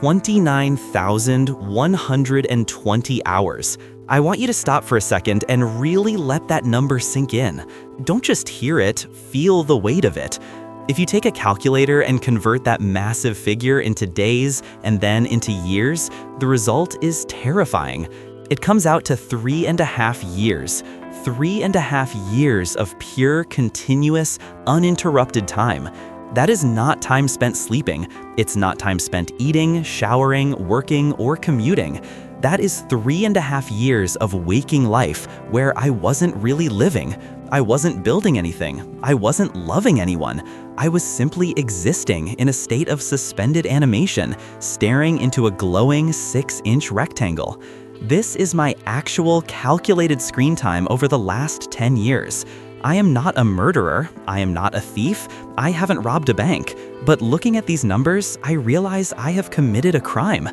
29,120 hours. I want you to stop for a second and really let that number sink in. Don't just hear it, feel the weight of it. If you take a calculator and convert that massive figure into days and then into years, the result is terrifying. It comes out to 3.5 years. 3.5 years of pure, continuous, uninterrupted time. That is not time spent sleeping. It's not time spent eating, showering, working, or commuting. That is 3.5 years of waking life where I wasn't really living. I wasn't building anything. I wasn't loving anyone. I was simply existing in a state of suspended animation, staring into a glowing 6-inch rectangle. This is my actual calculated screen time over the last 10 years. I am not a murderer, I am not a thief, I haven't robbed a bank, but looking at these numbers, I realize I have committed a crime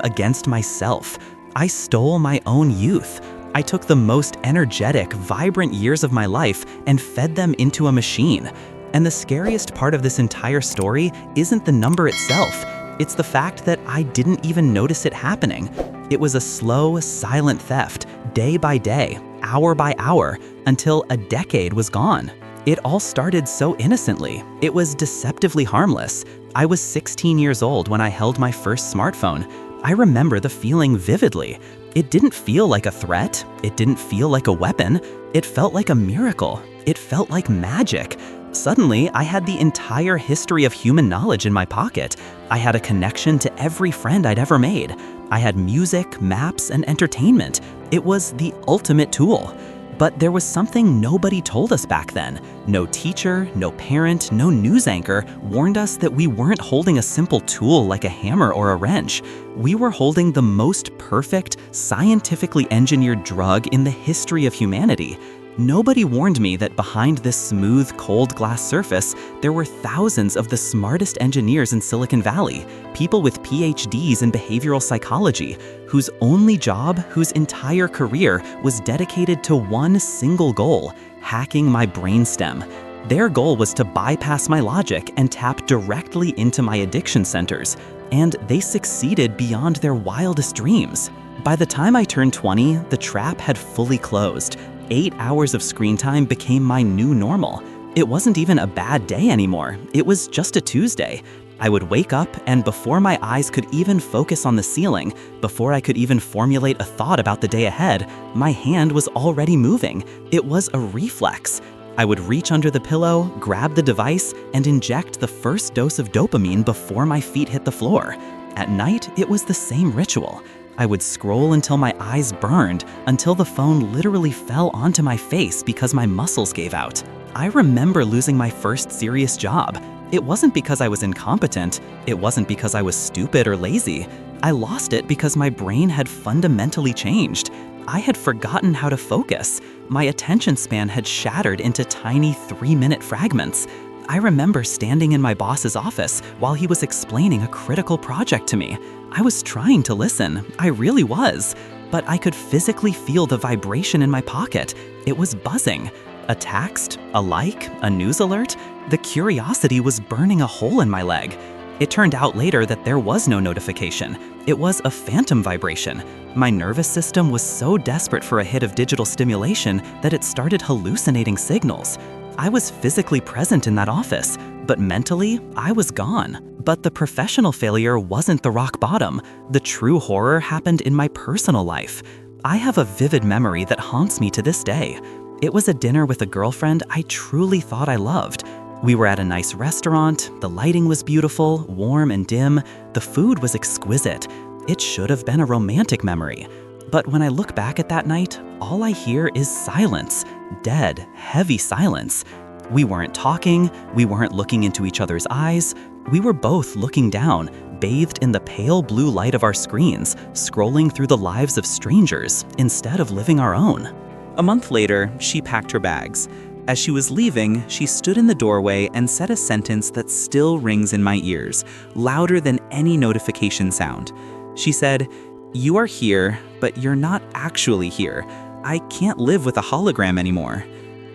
against myself. I stole my own youth. I took the most energetic, vibrant years of my life and fed them into a machine. And the scariest part of this entire story isn't the number itself. It's the fact that I didn't even notice it happening. It was a slow, silent theft, day by day, hour by hour, until a decade was gone. It all started so innocently. It was deceptively harmless. I was 16 years old when I held my first smartphone. I remember the feeling vividly. It didn't feel like a threat. It didn't feel like a weapon. It felt like a miracle. It felt like magic. Suddenly, I had the entire history of human knowledge in my pocket. I had a connection to every friend I'd ever made. I had music, maps, and entertainment. It was the ultimate tool. But there was something nobody told us back then. No teacher, no parent, no news anchor warned us that we weren't holding a simple tool like a hammer or a wrench. We were holding the most perfect, scientifically engineered drug in the history of humanity. Nobody warned me that behind this smooth, cold glass surface, there were thousands of the smartest engineers in Silicon Valley, people with PhDs in behavioral psychology, whose only job, whose entire career was dedicated to one single goal: hacking my brainstem. Their goal was to bypass my logic and tap directly into my addiction centers, and they succeeded beyond their wildest dreams. By the time I turned 20, the trap had fully closed. 8 hours of screen time became my new normal. It wasn't even a bad day anymore. It was just a Tuesday. I would wake up, and before my eyes could even focus on the ceiling, before I could even formulate a thought about the day ahead, my hand was already moving. It was a reflex. I would reach under the pillow, grab the device, and inject the first dose of dopamine before my feet hit the floor. At night, it was the same ritual. I would scroll until my eyes burned, until the phone literally fell onto my face because my muscles gave out. I remember losing my first serious job. It wasn't because I was incompetent. It wasn't because I was stupid or lazy. I lost it because my brain had fundamentally changed. I had forgotten how to focus. My attention span had shattered into tiny 3-minute fragments. I remember standing in my boss's office while he was explaining a critical project to me. I was trying to listen, I really was, but I could physically feel the vibration in my pocket. It was buzzing. A text, a like, a news alert, the curiosity was burning a hole in my leg. It turned out later that there was no notification. It was a phantom vibration. My nervous system was so desperate for a hit of digital stimulation that it started hallucinating signals. I was physically present in that office, but mentally, I was gone. But the professional failure wasn't the rock bottom. The true horror happened in my personal life. I have a vivid memory that haunts me to this day. It was a dinner with a girlfriend I truly thought I loved. We were at a nice restaurant, the lighting was beautiful, warm and dim, the food was exquisite. It should have been a romantic memory. But when I look back at that night, all I hear is silence. Dead, heavy silence. We weren't talking, we weren't looking into each other's eyes. We were both looking down, bathed in the pale blue light of our screens, scrolling through the lives of strangers instead of living our own. A month later, she packed her bags. As she was leaving, she stood in the doorway and said a sentence that still rings in my ears, louder than any notification sound. She said, "You are here, but you're not actually here. I can't live with a hologram anymore."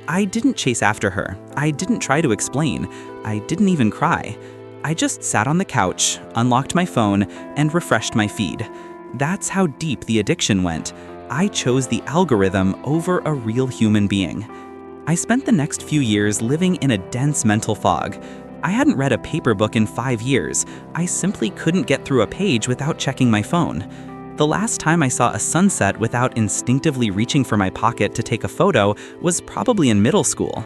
I didn't chase after her. I didn't try to explain. I didn't even cry. I just sat on the couch, unlocked my phone, and refreshed my feed. That's how deep the addiction went. I chose the algorithm over a real human being. I spent the next few years living in a dense mental fog. I hadn't read a paper book in 5 years. I simply couldn't get through a page without checking my phone. The last time I saw a sunset without instinctively reaching for my pocket to take a photo was probably in middle school.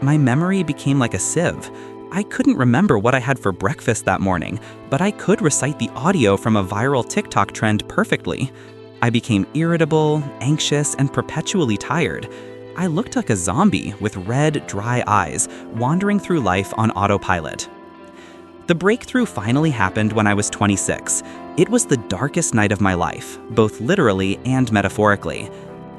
My memory became like a sieve. I couldn't remember what I had for breakfast that morning, but I could recite the audio from a viral TikTok trend perfectly. I became irritable, anxious, and perpetually tired. I looked like a zombie with red, dry eyes, wandering through life on autopilot. The breakthrough finally happened when I was 26. It was the darkest night of my life, both literally and metaphorically.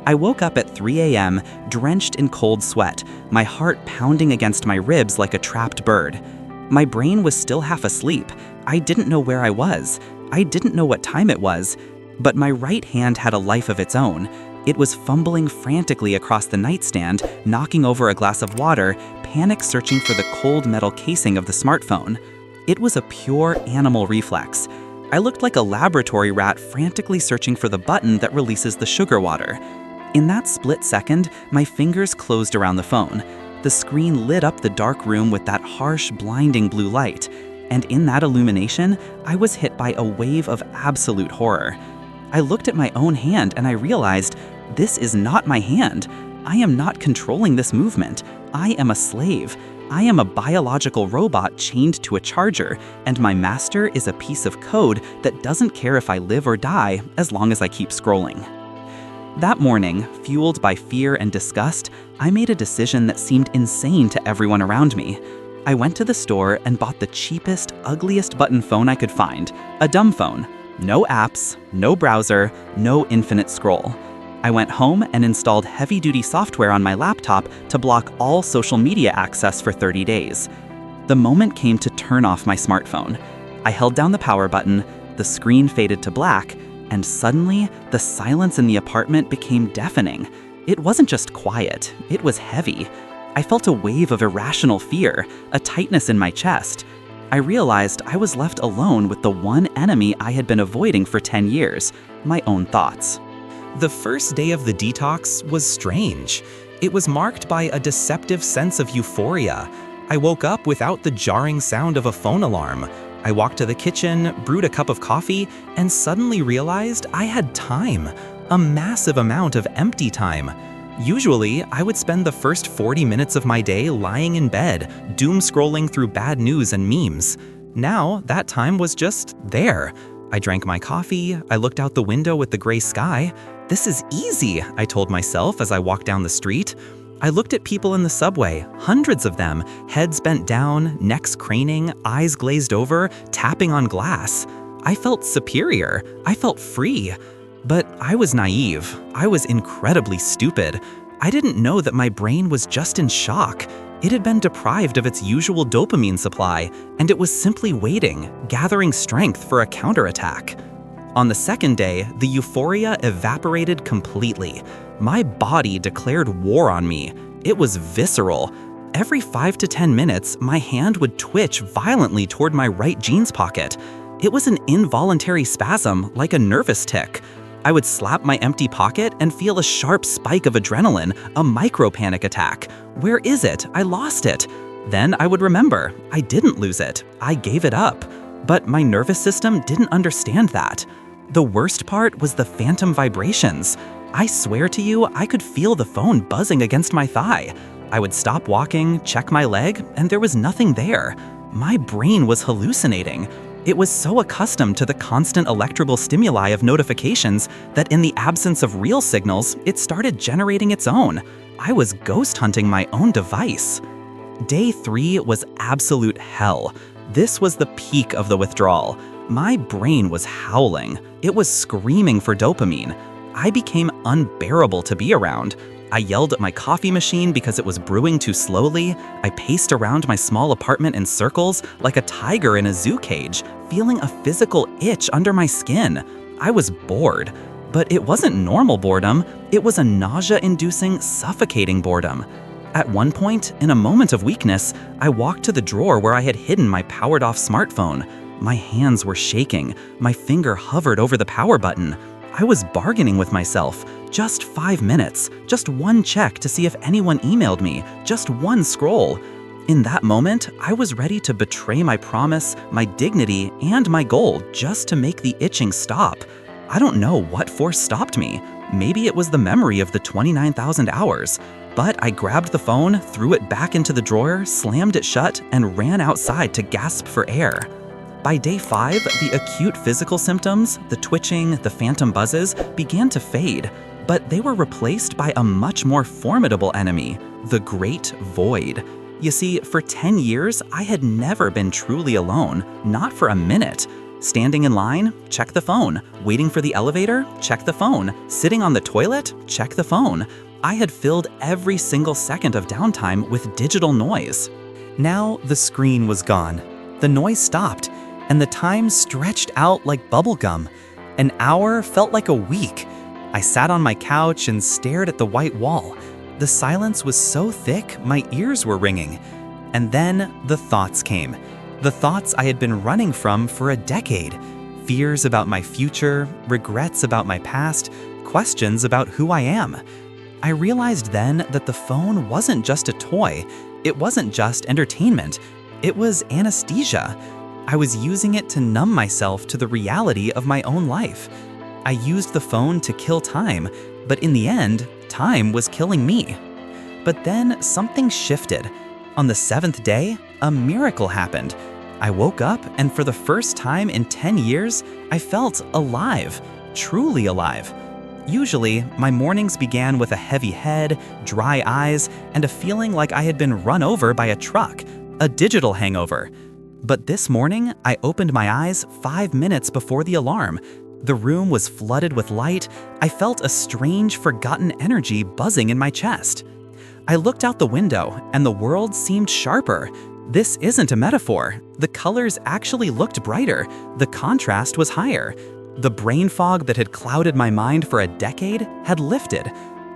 I woke up at 3 a.m., drenched in cold sweat, my heart pounding against my ribs like a trapped bird. My brain was still half asleep. I didn't know where I was. I didn't know what time it was. But my right hand had a life of its own. It was fumbling frantically across the nightstand, knocking over a glass of water, panic searching for the cold metal casing of the smartphone. It was a pure animal reflex. I looked like a laboratory rat frantically searching for the button that releases the sugar water. In that split second, my fingers closed around the phone. The screen lit up the dark room with that harsh, blinding blue light. And in that illumination, I was hit by a wave of absolute horror. I looked at my own hand and I realized, this is not my hand. I am not controlling this movement. I am a slave. I am a biological robot chained to a charger, and my master is a piece of code that doesn't care if I live or die as long as I keep scrolling. That morning, fueled by fear and disgust, I made a decision that seemed insane to everyone around me. I went to the store and bought the cheapest, ugliest button phone I could find, a dumb phone. No apps, no browser, no infinite scroll. I went home and installed heavy-duty software on my laptop to block all social media access for 30 days. The moment came to turn off my smartphone. I held down the power button, the screen faded to black, and suddenly, the silence in the apartment became deafening. It wasn't just quiet, it was heavy. I felt a wave of irrational fear, a tightness in my chest. I realized I was left alone with the one enemy I had been avoiding for 10 years, my own thoughts. The first day of the detox was strange. It was marked by a deceptive sense of euphoria. I woke up without the jarring sound of a phone alarm. I walked to the kitchen, brewed a cup of coffee, and suddenly realized I had time, a massive amount of empty time. Usually, I would spend the first 40 minutes of my day lying in bed, doom scrolling through bad news and memes. Now, that time was just there. I drank my coffee, I looked out the window with the gray sky. This is easy, I told myself as I walked down the street. I looked at people in the subway, hundreds of them, heads bent down, necks craning, eyes glazed over, tapping on glass. I felt superior. I felt free. But I was naive. I was incredibly stupid. I didn't know that my brain was just in shock. It had been deprived of its usual dopamine supply, and it was simply waiting, gathering strength for a counterattack. On the second day, the euphoria evaporated completely. My body declared war on me. It was visceral. Every 5 to 10 minutes, my hand would twitch violently toward my right jeans pocket. It was an involuntary spasm, like a nervous tic. I would slap my empty pocket and feel a sharp spike of adrenaline, a micro-panic attack. Where is it? I lost it. Then I would remember. I didn't lose it. I gave it up. But my nervous system didn't understand that. The worst part was the phantom vibrations. I swear to you, I could feel the phone buzzing against my thigh. I would stop walking, check my leg, and there was nothing there. My brain was hallucinating. It was so accustomed to the constant electrical stimuli of notifications that in the absence of real signals, it started generating its own. I was ghost hunting my own device. Day 3 was absolute hell. This was the peak of the withdrawal. My brain was howling. It was screaming for dopamine. I became unbearable to be around. I yelled at my coffee machine because it was brewing too slowly. I paced around my small apartment in circles like a tiger in a zoo cage, feeling a physical itch under my skin. I was bored. But it wasn't normal boredom. It was a nausea-inducing, suffocating boredom. At one point, in a moment of weakness, I walked to the drawer where I had hidden my powered-off smartphone. My hands were shaking. My finger hovered over the power button. I was bargaining with myself. Just 5 minutes, just one check to see if anyone emailed me, just one scroll. In that moment, I was ready to betray my promise, my dignity, and my goal just to make the itching stop. I don't know what force stopped me. Maybe it was the memory of the 29,000 hours. But I grabbed the phone, threw it back into the drawer, slammed it shut, and ran outside to gasp for air. By day 5, the acute physical symptoms, the twitching, the phantom buzzes, began to fade. But they were replaced by a much more formidable enemy, the Great Void. You see, for 10 years, I had never been truly alone, not for a minute. Standing in line, check the phone. Waiting for the elevator, check the phone. Sitting on the toilet, check the phone. I had filled every single second of downtime with digital noise. Now the screen was gone. The noise stopped, and the time stretched out like bubblegum. An hour felt like a week. I sat on my couch and stared at the white wall. The silence was so thick, my ears were ringing. And then the thoughts came. The thoughts I had been running from for a decade. Fears about my future, regrets about my past, questions about who I am. I realized then that the phone wasn't just a toy. It wasn't just entertainment. It was anesthesia. I was using it to numb myself to the reality of my own life. I used the phone to kill time, but in the end, time was killing me. But then something shifted. On the 7th day, a miracle happened. I woke up, and for the first time in 10 years, I felt alive, truly alive. Usually, my mornings began with a heavy head, dry eyes, and a feeling like I had been run over by a truck, a digital hangover. But this morning, I opened my eyes 5 minutes before the alarm. The room was flooded with light. I felt a strange, forgotten energy buzzing in my chest. I looked out the window, and the world seemed sharper. This isn't a metaphor. The colors actually looked brighter. The contrast was higher. The brain fog that had clouded my mind for a decade had lifted.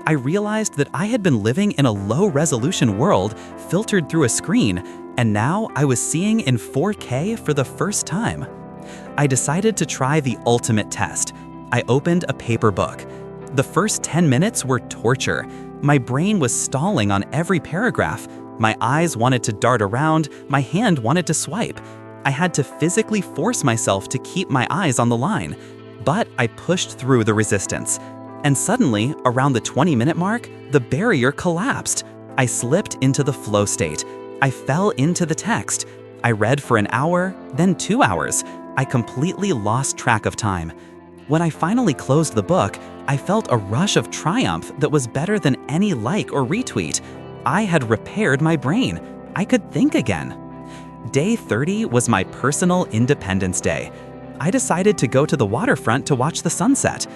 I realized that I had been living in a low-resolution world filtered through a screen, and now I was seeing in 4K for the first time. I decided to try the ultimate test. I opened a paper book. The first 10 minutes were torture. My brain was stalling on every paragraph. My eyes wanted to dart around, my hand wanted to swipe. I had to physically force myself to keep my eyes on the line. But I pushed through the resistance. And suddenly, around the 20-minute mark, the barrier collapsed. I slipped into the flow state. I fell into the text. I read for an hour, then 2 hours. I completely lost track of time. When I finally closed the book, I felt a rush of triumph that was better than any like or retweet. I had repaired my brain. I could think again. Day 30 was my personal Independence Day. I decided to go to the waterfront to watch the sunset.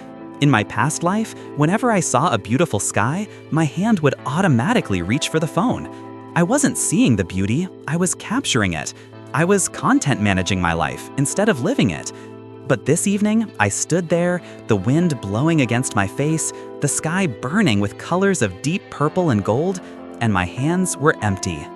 In my past life, whenever I saw a beautiful sky, my hand would automatically reach for the phone. I wasn't seeing the beauty, I was capturing it. I was content managing my life instead of living it. But this evening, I stood there, the wind blowing against my face, the sky burning with colors of deep purple and gold, and my hands were empty.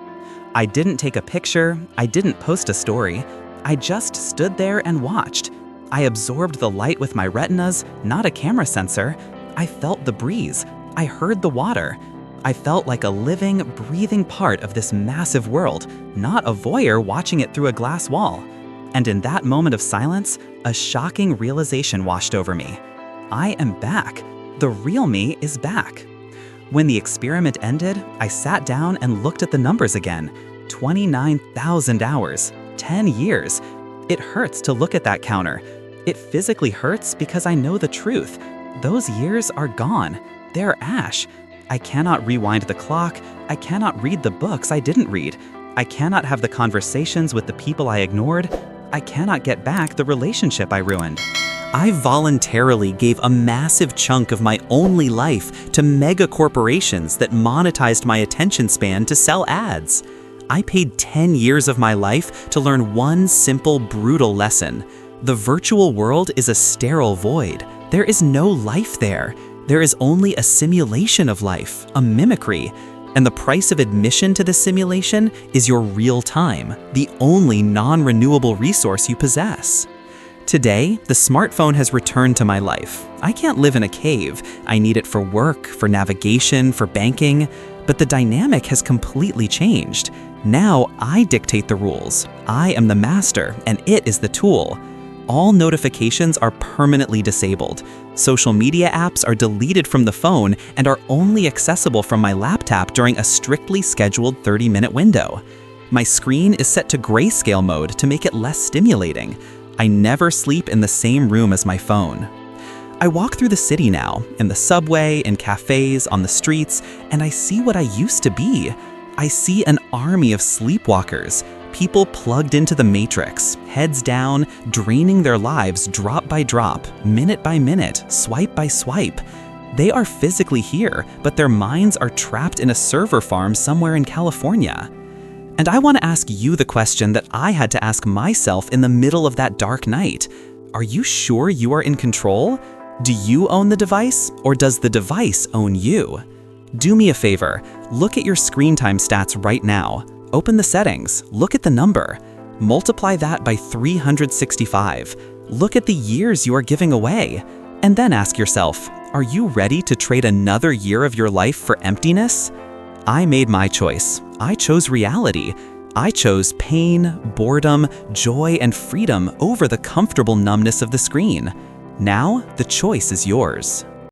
I didn't take a picture, I didn't post a story. I just stood there and watched. I absorbed the light with my retinas, not a camera sensor. I felt the breeze. I heard the water. I felt like a living, breathing part of this massive world, not a voyeur watching it through a glass wall. And in that moment of silence, a shocking realization washed over me. I am back. The real me is back. When the experiment ended, I sat down and looked at the numbers again. 29,000 hours, 10 years. It hurts to look at that counter. It physically hurts because I know the truth. Those years are gone. They're ash. I cannot rewind the clock. I cannot read the books I didn't read. I cannot have the conversations with the people I ignored. I cannot get back the relationship I ruined. I voluntarily gave a massive chunk of my only life to mega corporations that monetized my attention span to sell ads. I paid 10 years of my life to learn one simple, brutal lesson. The virtual world is a sterile void. There is no life there. There is only a simulation of life, a mimicry. And the price of admission to this simulation is your real time, the only non-renewable resource you possess. Today, the smartphone has returned to my life. I can't live in a cave. I need it for work, for navigation, for banking. But the dynamic has completely changed. Now I dictate the rules. I am the master, and it is the tool. All notifications are permanently disabled. Social media apps are deleted from the phone and are only accessible from my laptop during a strictly scheduled 30-minute window. My screen is set to grayscale mode to make it less stimulating. I never sleep in the same room as my phone. I walk through the city now, in the subway, in cafes, on the streets, and I see what I used to be. I see an army of sleepwalkers, people plugged into the matrix, heads down, draining their lives drop by drop, minute by minute, swipe by swipe. They are physically here, but their minds are trapped in a server farm somewhere in California. And I want to ask you the question that I had to ask myself in the middle of that dark night. Are you sure you are in control? Do you own the device, or does the device own you? Do me a favor, look at your screen time stats right now. Open the settings, look at the number. Multiply that by 365. Look at the years you are giving away. And then ask yourself, are you ready to trade another year of your life for emptiness? I made my choice. I chose reality. I chose pain, boredom, joy, and freedom over the comfortable numbness of the screen. Now, the choice is yours.